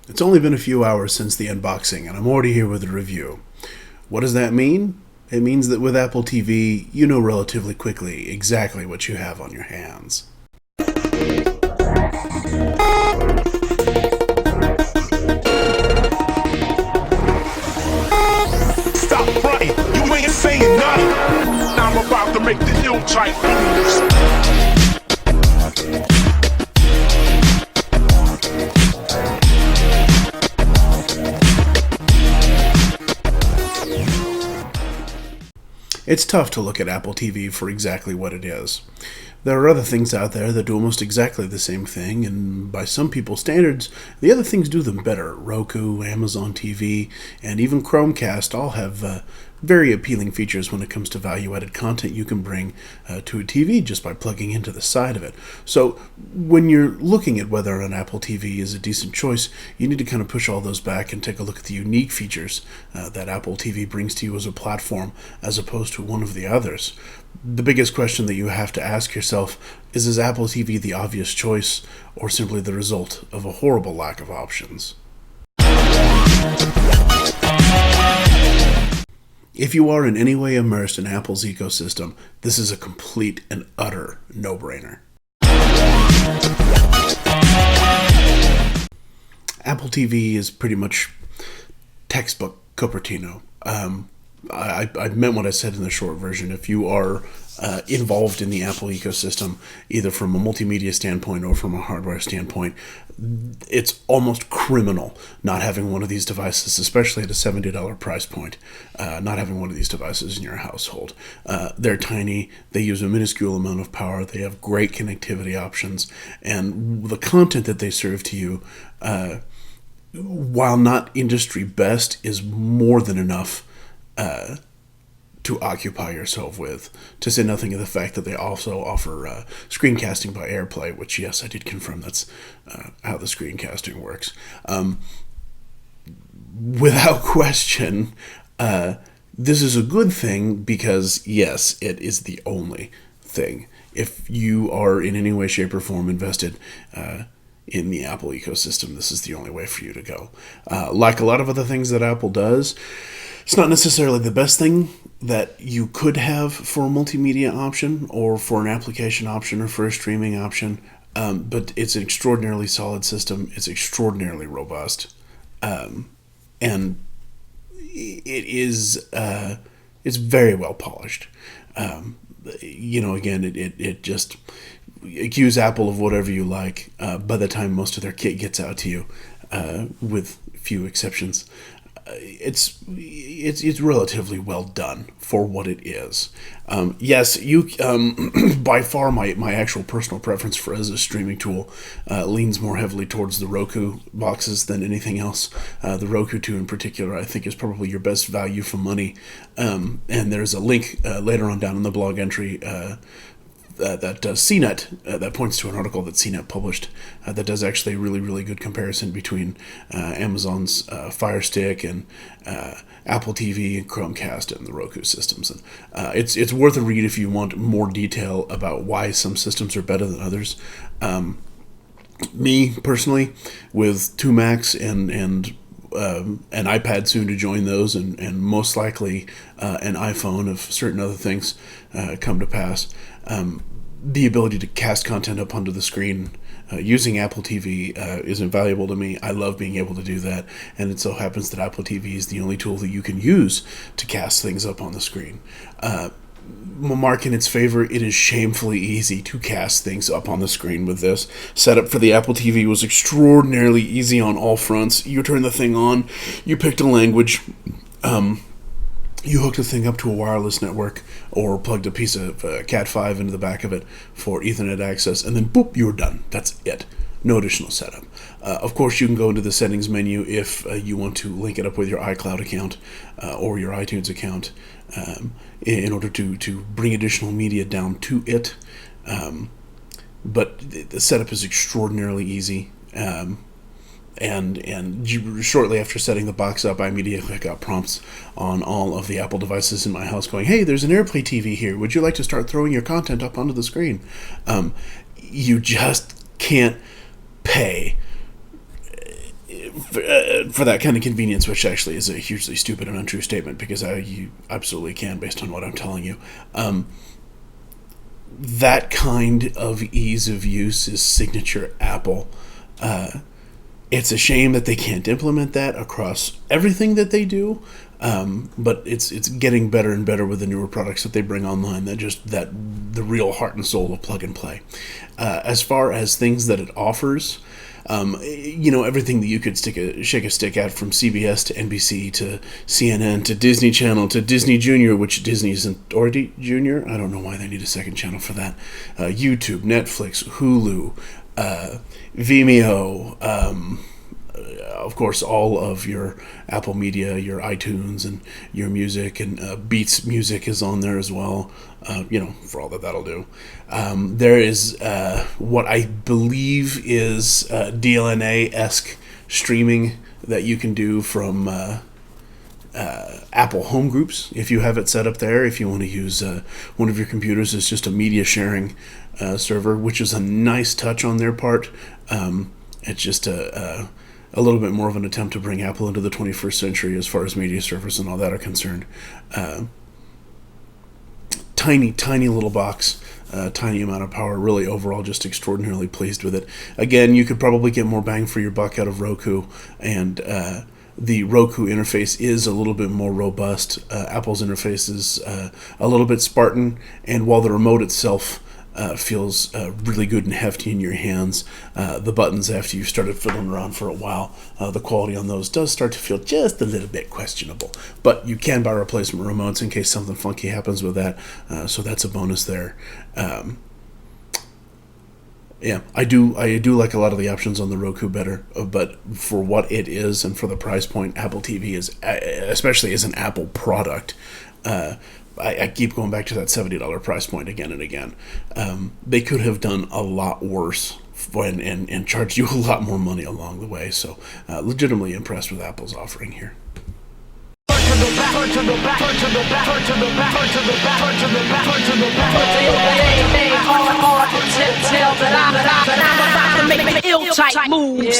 It's only been a few hours since the unboxing, and I'm already here with a review. What does that mean? It means that with Apple TV, you know relatively quickly exactly what you have on your hands. Stop fronting, you ain't saying nothing. Now I'm about to make the ill type moves. It's tough to look at Apple TV for exactly what it is. There are other things out there that do almost exactly the same thing, and by some people's standards, the other things do them better. Roku, Amazon TV, and even Chromecast all have very appealing features when it comes to value-added content you can bring to a TV just by plugging into the side of it. So when you're looking at whether an Apple TV is a decent choice, you need to kind of push all those back and take a look at the unique features that Apple TV brings to you as a platform as opposed to one of the others. The biggest question that you have to ask yourself is Apple TV the obvious choice or simply the result of a horrible lack of options? If you are in any way immersed in Apple's ecosystem, this is a complete and utter no-brainer. Apple TV is pretty much textbook Cupertino. I meant what I said in the short version. If you are involved in the Apple ecosystem, either from a multimedia standpoint or from a hardware standpoint, it's almost criminal not having one of these devices, especially at a $70 price point, not having one of these devices in your household. They're tiny, they use a minuscule amount of power, they have great connectivity options, and the content that they serve to you, while not industry best, is more than enough to occupy yourself with, to say nothing of the fact that they also offer screencasting by AirPlay, which, yes, I did confirm that's how the screencasting works. Without question, this is a good thing because, yes, it is the only thing. If you are in any way, shape, or form invested in the Apple ecosystem, this is the only way for you to go. Like a lot of other things that Apple does, it's not necessarily the best thing that you could have for a multimedia option or for an application option or for a streaming option, but it's an extraordinarily solid system. It's extraordinarily robust, and it is it's very well polished. Again, it just accuse Apple of whatever you like. By the time most of their kit gets out to you, with few exceptions, it's relatively well done for what it is. Yes, you by far my actual personal preference for as a streaming tool leans more heavily towards the Roku boxes than anything else. The Roku 2 in particular, I think, is probably your best value for money. And there's a link later on down in the blog entry that CNET, that points to an article that CNET published that does actually a really, really good comparison between Amazon's Fire Stick and Apple TV and Chromecast and the Roku systems. And it's worth a read if you want more detail about why some systems are better than others. Me, personally, with two Macs and an iPad soon to join those, and most likely an iPhone if certain other things come to pass, the ability to cast content up onto the screen using Apple TV is invaluable to me. I love being able to do that, and it so happens that Apple TV is the only tool that you can use to cast things up on the screen. Mark in its favor, it is shamefully easy to cast things up on the screen with this. Setup for the Apple TV was extraordinarily easy on all fronts. You turn the thing on, you picked a language, you hooked the thing up to a wireless network or plugged a piece of Cat5 into the back of it for Ethernet access, and then boop, you were done. That's it. No additional setup. Of course, you can go into the settings menu if you want to link it up with your iCloud account or your iTunes account in order to bring additional media down to it. But the setup is extraordinarily easy. And shortly after setting the box up, I immediately got prompts on all of the Apple devices in my house going, "Hey, there's an AirPlay TV here. Would you like to start throwing your content up onto the screen?" You just can't pay for that kind of convenience, which actually is a hugely stupid and untrue statement, because you absolutely can, based on what I'm telling you. That kind of ease of use is signature Apple. It's a shame that they can't implement that across everything that they do, but it's getting better and better with the newer products that they bring online. That the real heart and soul of plug and play. As far as things that it offers, everything that you could shake a stick at, from CBS to NBC to CNN to Disney Channel to Disney Junior, which Disney isn't already Junior. I don't know why they need a second channel for that. YouTube, Netflix, Hulu, Vimeo, of course, all of your Apple Media, your iTunes, and your music, and Beats Music is on there as well, for all that'll do. There is what I believe is DLNA-esque streaming that you can do from Apple Home Groups, if you have it set up there. If you want to use one of your computers as just a media sharing server, which is a nice touch on their part. It's just a little bit more of an attempt to bring Apple into the 21st century as far as media servers and all that are concerned. Tiny little box, tiny amount of power. Really, overall, just extraordinarily pleased with it. Again, you could probably get more bang for your buck out of Roku, and the Roku interface is a little bit more robust. Apple's interface is a little bit Spartan, and while the remote itself feels really good and hefty in your hands, the buttons, after you've started fiddling around for a while, the quality on those does start to feel just a little bit questionable. But you can buy replacement remotes in case something funky happens with that, so that's a bonus there. Yeah, I do like a lot of the options on the Roku better, but for what it is and for the price point, Apple TV is, especially as an Apple product, I keep going back to that $70 price point again and again. They could have done a lot worse and charged you a lot more money along the way. So legitimately impressed with Apple's offering here. Tell that I'm about to make ill-type moves.